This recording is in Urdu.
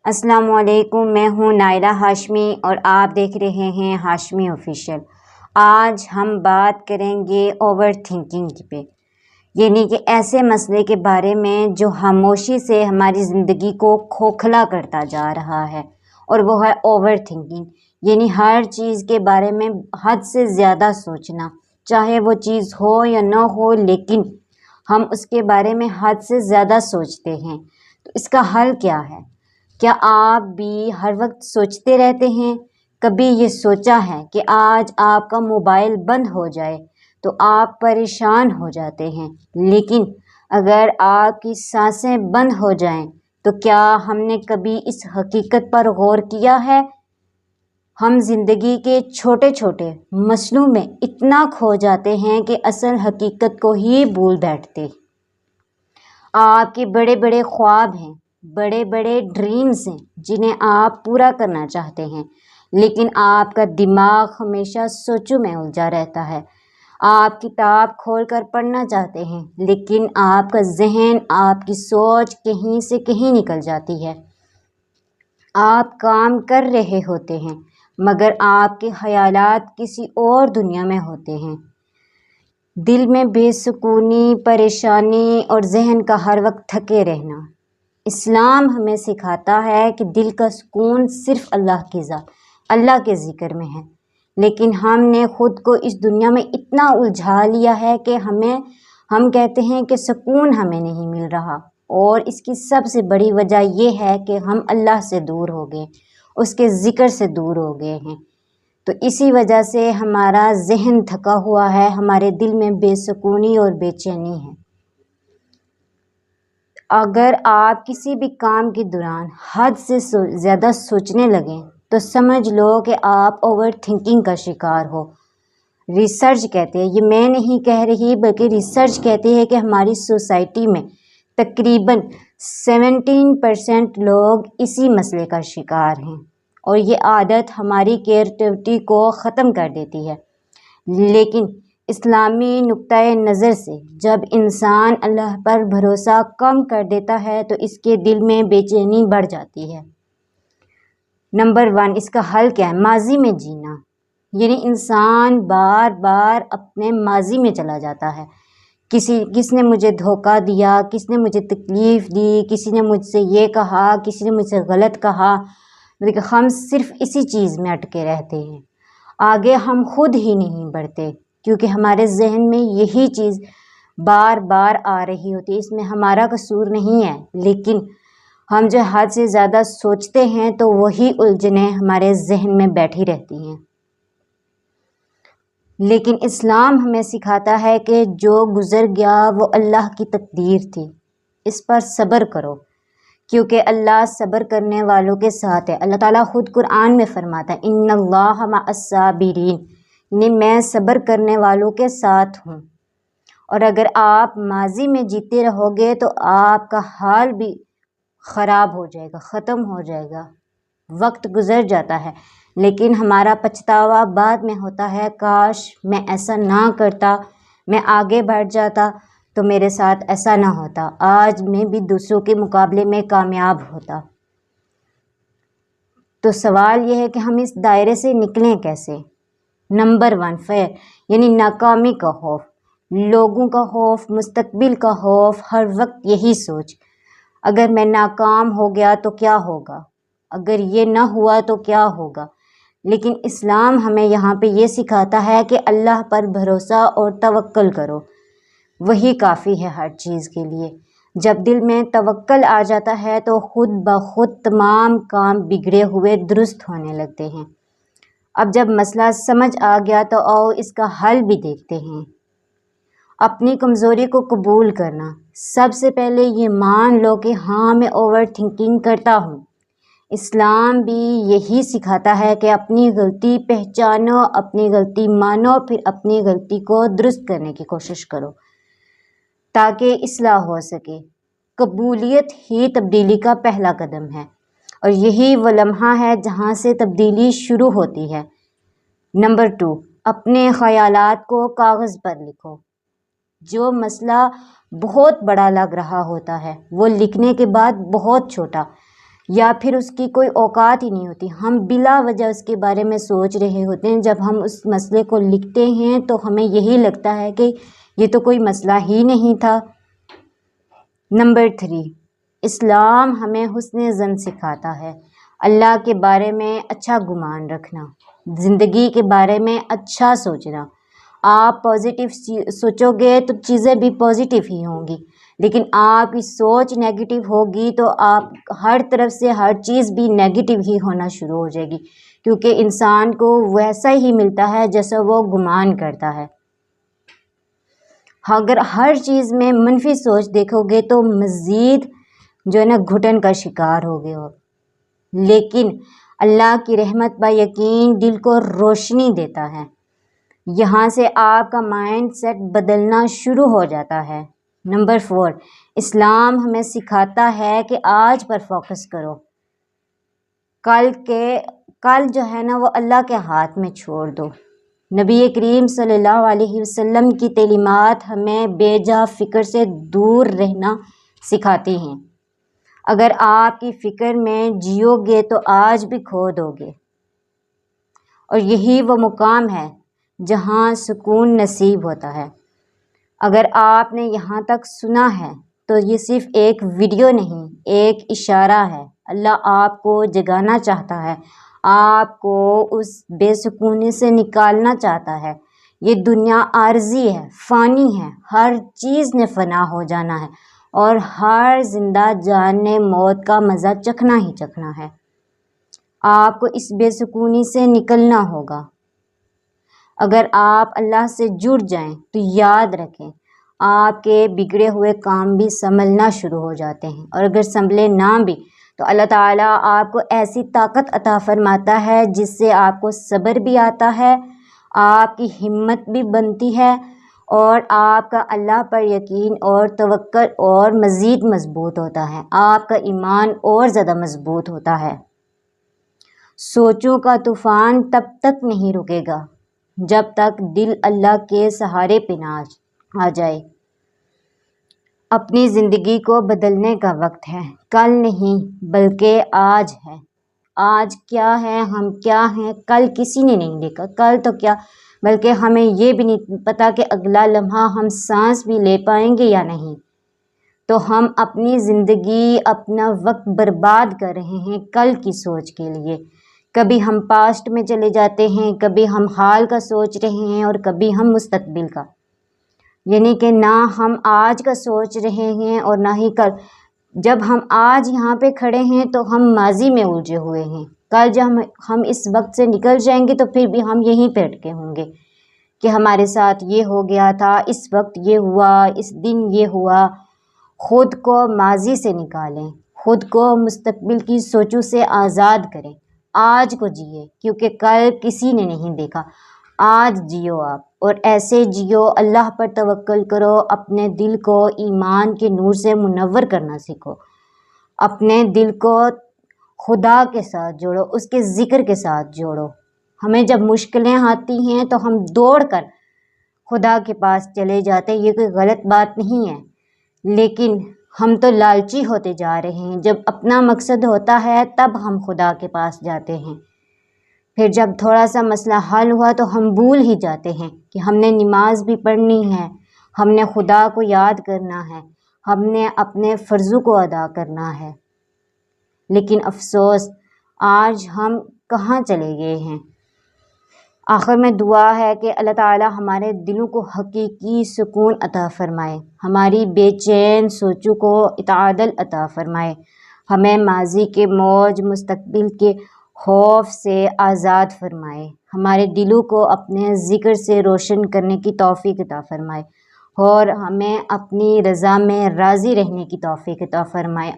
السلام علیکم، میں ہوں نائلہ ہاشمی اور آپ دیکھ رہے ہیں ہاشمی آفیشیل۔ آج ہم بات کریں گے اوور تھنکنگ پہ، یعنی کہ ایسے مسئلے کے بارے میں جو خاموشی سے ہماری زندگی کو کھوکھلا کرتا جا رہا ہے، اور وہ ہے اوور تھنکنگ، یعنی ہر چیز کے بارے میں حد سے زیادہ سوچنا، چاہے وہ چیز ہو یا نہ ہو، لیکن ہم اس کے بارے میں حد سے زیادہ سوچتے ہیں۔ تو اس کا حل کیا ہے؟ کیا آپ بھی ہر وقت سوچتے رہتے ہیں؟ کبھی یہ سوچا ہے کہ آج آپ کا موبائل بند ہو جائے تو آپ پریشان ہو جاتے ہیں، لیکن اگر آپ کی سانسیں بند ہو جائیں تو کیا ہم نے کبھی اس حقیقت پر غور کیا ہے؟ ہم زندگی کے چھوٹے چھوٹے مسئلوں میں اتنا کھو جاتے ہیں کہ اصل حقیقت کو ہی بھول بیٹھتے۔ آپ کے بڑے بڑے خواب ہیں، بڑے بڑے ڈریمز ہیں جنہیں آپ پورا کرنا چاہتے ہیں، لیکن آپ کا دماغ ہمیشہ سوچوں میں الجھا رہتا ہے۔ آپ کتاب کھول کر پڑھنا چاہتے ہیں، لیکن آپ کا ذہن، آپ کی سوچ کہیں سے کہیں نکل جاتی ہے۔ آپ کام کر رہے ہوتے ہیں مگر آپ کے خیالات کسی اور دنیا میں ہوتے ہیں۔ دل میں بے سکونی، پریشانی اور ذہن کا ہر وقت تھکے رہنا۔ اسلام ہمیں سکھاتا ہے کہ دل کا سکون صرف اللہ کی ذات، اللہ کے ذکر میں ہے، لیکن ہم نے خود کو اس دنیا میں اتنا الجھا لیا ہے کہ ہم کہتے ہیں کہ سکون ہمیں نہیں مل رہا، اور اس کی سب سے بڑی وجہ یہ ہے کہ ہم اللہ سے دور ہو گئے، اس کے ذکر سے دور ہو گئے ہیں۔ تو اسی وجہ سے ہمارا ذہن تھکا ہوا ہے، ہمارے دل میں بے سکونی اور بے چینی ہے۔ اگر آپ کسی بھی کام کے دوران حد سے زیادہ سوچنے لگیں تو سمجھ لو کہ آپ اوور تھنکنگ کا شکار ہو۔ ریسرچ کہتے ہیں، یہ میں نہیں کہہ رہی بلکہ ریسرچ کہتی ہے کہ ہماری سوسائٹی میں تقریباً 17% لوگ اسی مسئلے کا شکار ہیں، اور یہ عادت ہماری کریٹیوٹی کو ختم کر دیتی ہے۔ لیکن اسلامی نقطۂ نظر سے جب انسان اللہ پر بھروسہ کم کر دیتا ہے تو اس کے دل میں بے چینی بڑھ جاتی ہے۔ نمبر 1، اس کا حل کیا ہے؟ ماضی میں جینا، یعنی انسان بار بار اپنے ماضی میں چلا جاتا ہے۔ کس نے مجھے دھوکہ دیا، کس نے مجھے تکلیف دی، کسی نے مجھ سے یہ کہا، کسی نے مجھ سے غلط کہا، لیکن ہم صرف اسی چیز میں اٹکے رہتے ہیں، آگے ہم خود ہی نہیں بڑھتے، کیونکہ ہمارے ذہن میں یہی چیز بار بار آ رہی ہوتی ہے۔ اس میں ہمارا قصور نہیں ہے، لیکن ہم جو حد سے زیادہ سوچتے ہیں تو وہی الجھنیں ہمارے ذہن میں بیٹھی رہتی ہیں۔ لیکن اسلام ہمیں سکھاتا ہے کہ جو گزر گیا وہ اللہ کی تقدیر تھی، اس پر صبر کرو، کیونکہ اللہ صبر کرنے والوں کے ساتھ ہے۔ اللہ تعالیٰ خود قرآن میں فرماتا ہے، ان اللہ مع الصابرین، یعنی میں صبر کرنے والوں کے ساتھ ہوں۔ اور اگر آپ ماضی میں جیتے رہو گے تو آپ کا حال بھی خراب ہو جائے گا، ختم ہو جائے گا، وقت گزر جاتا ہے، لیکن ہمارا پچھتاوا بعد میں ہوتا ہے، کاش میں ایسا نہ کرتا، میں آگے بڑھ جاتا تو میرے ساتھ ایسا نہ ہوتا، آج میں بھی دوسروں کے مقابلے میں کامیاب ہوتا۔ تو سوال یہ ہے کہ ہم اس دائرے سے نکلیں کیسے؟ نمبر 1، فیئر، یعنی ناکامی کا خوف، لوگوں کا خوف، مستقبل کا خوف، ہر وقت یہی سوچ، اگر میں ناکام ہو گیا تو کیا ہوگا، اگر یہ نہ ہوا تو کیا ہوگا۔ لیکن اسلام ہمیں یہاں پہ یہ سکھاتا ہے کہ اللہ پر بھروسہ اور توکل کرو، وہی کافی ہے ہر چیز کے لیے۔ جب دل میں توکل آ جاتا ہے تو خود بخود تمام کام بگڑے ہوئے درست ہونے لگتے ہیں۔ اب جب مسئلہ سمجھ آ گیا تو آؤ اس کا حل بھی دیکھتے ہیں۔ اپنی کمزوری کو قبول کرنا، سب سے پہلے یہ مان لو کہ ہاں میں اوور تھنکنگ کرتا ہوں۔ اسلام بھی یہی سکھاتا ہے کہ اپنی غلطی پہچانو، اپنی غلطی مانو، پھر اپنی غلطی کو درست کرنے کی کوشش کرو تاکہ اصلاح ہو سکے۔ قبولیت ہی تبدیلی کا پہلا قدم ہے، اور یہی وہ لمحہ ہے جہاں سے تبدیلی شروع ہوتی ہے۔ نمبر 2، اپنے خیالات کو کاغذ پر لکھو۔ جو مسئلہ بہت بڑا لگ رہا ہوتا ہے وہ لکھنے کے بعد بہت چھوٹا، یا پھر اس کی کوئی اوقات ہی نہیں ہوتی، ہم بلا وجہ اس کے بارے میں سوچ رہے ہوتے ہیں۔ جب ہم اس مسئلے کو لکھتے ہیں تو ہمیں یہی لگتا ہے کہ یہ تو کوئی مسئلہ ہی نہیں تھا۔ نمبر 3، اسلام ہمیں حسن ظن سکھاتا ہے، اللہ کے بارے میں اچھا گمان رکھنا، زندگی کے بارے میں اچھا سوچنا۔ آپ پازیٹیو سوچو گے تو چیزیں بھی پازیٹیو ہی ہوں گی، لیکن آپ کی سوچ نیگیٹیو ہوگی تو آپ ہر طرف سے ہر چیز بھی نیگیٹیو ہی ہونا شروع ہو جائے گی، کیونکہ انسان کو ویسا ہی ملتا ہے جیسا وہ گمان کرتا ہے۔ اگر ہر چیز میں منفی سوچ دیکھو گے تو مزید جو ہے نا گھٹن کا شکار ہو گئے ہو، لیکن اللہ کی رحمت با یقین دل کو روشنی دیتا ہے، یہاں سے آپ کا مائنڈ سیٹ بدلنا شروع ہو جاتا ہے۔ نمبر 4، اسلام ہمیں سکھاتا ہے کہ آج پر فوکس کرو، کل جو ہے نا وہ اللہ کے ہاتھ میں چھوڑ دو۔ نبی کریم صلی اللہ علیہ وسلم کی تعلیمات ہمیں بے جا فکر سے دور رہنا سکھاتی ہیں۔ اگر آپ کی فکر میں جیو گے تو آج بھی کھو دو گے، اور یہی وہ مقام ہے جہاں سکون نصیب ہوتا ہے۔ اگر آپ نے یہاں تک سنا ہے تو یہ صرف ایک ویڈیو نہیں، ایک اشارہ ہے۔ اللہ آپ کو جگانا چاہتا ہے، آپ کو اس بے سکونی سے نکالنا چاہتا ہے۔ یہ دنیا عارضی ہے، فانی ہے، ہر چیز نے فنا ہو جانا ہے، اور ہر زندہ جان نے موت کا مزہ چکھنا ہی چکھنا ہے۔ آپ کو اس بے سکونی سے نکلنا ہوگا۔ اگر آپ اللہ سے جڑ جائیں تو یاد رکھیں آپ کے بگڑے ہوئے کام بھی سنبھلنا شروع ہو جاتے ہیں، اور اگر سنبھلے نہ بھی تو اللہ تعالیٰ آپ کو ایسی طاقت عطا فرماتا ہے جس سے آپ کو صبر بھی آتا ہے، آپ کی ہمت بھی بنتی ہے، اور آپ کا اللہ پر یقین اور توکل اور مزید مضبوط ہوتا ہے، آپ کا ایمان اور زیادہ مضبوط ہوتا ہے۔ سوچوں کا طوفان تب تک نہیں رکے گا جب تک دل اللہ کے سہارے پہ نہ آ جائے۔ اپنی زندگی کو بدلنے کا وقت ہے، کل نہیں بلکہ آج ہے۔ آج کیا ہے، ہم کیا ہیں، کل کسی نے نہیں دیکھا، کل تو کیا بلکہ ہمیں یہ بھی نہیں پتا کہ اگلا لمحہ ہم سانس بھی لے پائیں گے یا نہیں۔ تو ہم اپنی زندگی، اپنا وقت برباد کر رہے ہیں کل کی سوچ کے لیے۔ کبھی ہم پاسٹ میں چلے جاتے ہیں، کبھی ہم حال کا سوچ رہے ہیں، اور کبھی ہم مستقبل کا، یعنی کہ نہ ہم آج کا سوچ رہے ہیں اور نہ ہی کل۔ جب ہم آج یہاں پہ کھڑے ہیں تو ہم ماضی میں الجھے ہوئے ہیں، کل جب ہم اس وقت سے نکل جائیں گے تو پھر بھی ہم یہیں پہ اٹکے ہوں گے کہ ہمارے ساتھ یہ ہو گیا تھا، اس وقت یہ ہوا، اس دن یہ ہوا۔ خود کو ماضی سے نکالیں، خود کو مستقبل کی سوچوں سے آزاد کریں، آج کو جیے، کیونکہ کل کسی نے نہیں دیکھا۔ آج جیو آپ، اور ایسے جیو، اللہ پر توکل کرو، اپنے دل کو ایمان کے نور سے منور کرنا سیکھو، اپنے دل کو خدا کے ساتھ جوڑو، اس کے ذکر کے ساتھ جوڑو۔ ہمیں جب مشکلیں آتی ہیں تو ہم دوڑ کر خدا کے پاس چلے جاتے ہیں، یہ کوئی غلط بات نہیں ہے، لیکن ہم تو لالچی ہوتے جا رہے ہیں۔ جب اپنا مقصد ہوتا ہے تب ہم خدا کے پاس جاتے ہیں، پھر جب تھوڑا سا مسئلہ حل ہوا تو ہم بھول ہی جاتے ہیں کہ ہم نے نماز بھی پڑھنی ہے، ہم نے خدا کو یاد کرنا ہے، ہم نے اپنے فرضوں کو ادا کرنا ہے۔ لیکن افسوس، آج ہم کہاں چلے گئے ہیں؟ آخر میں دعا ہے کہ اللہ تعالیٰ ہمارے دلوں کو حقیقی سکون عطا فرمائے، ہماری بے چین سوچوں کو اعتدال عطا فرمائے، ہمیں ماضی کے موج، مستقبل کے خوف سے آزاد فرمائے، ہمارے دلوں کو اپنے ذکر سے روشن کرنے کی توفیق عطا فرمائے، اور ہمیں اپنی رضا میں راضی رہنے کی توفیق عطا فرمائے۔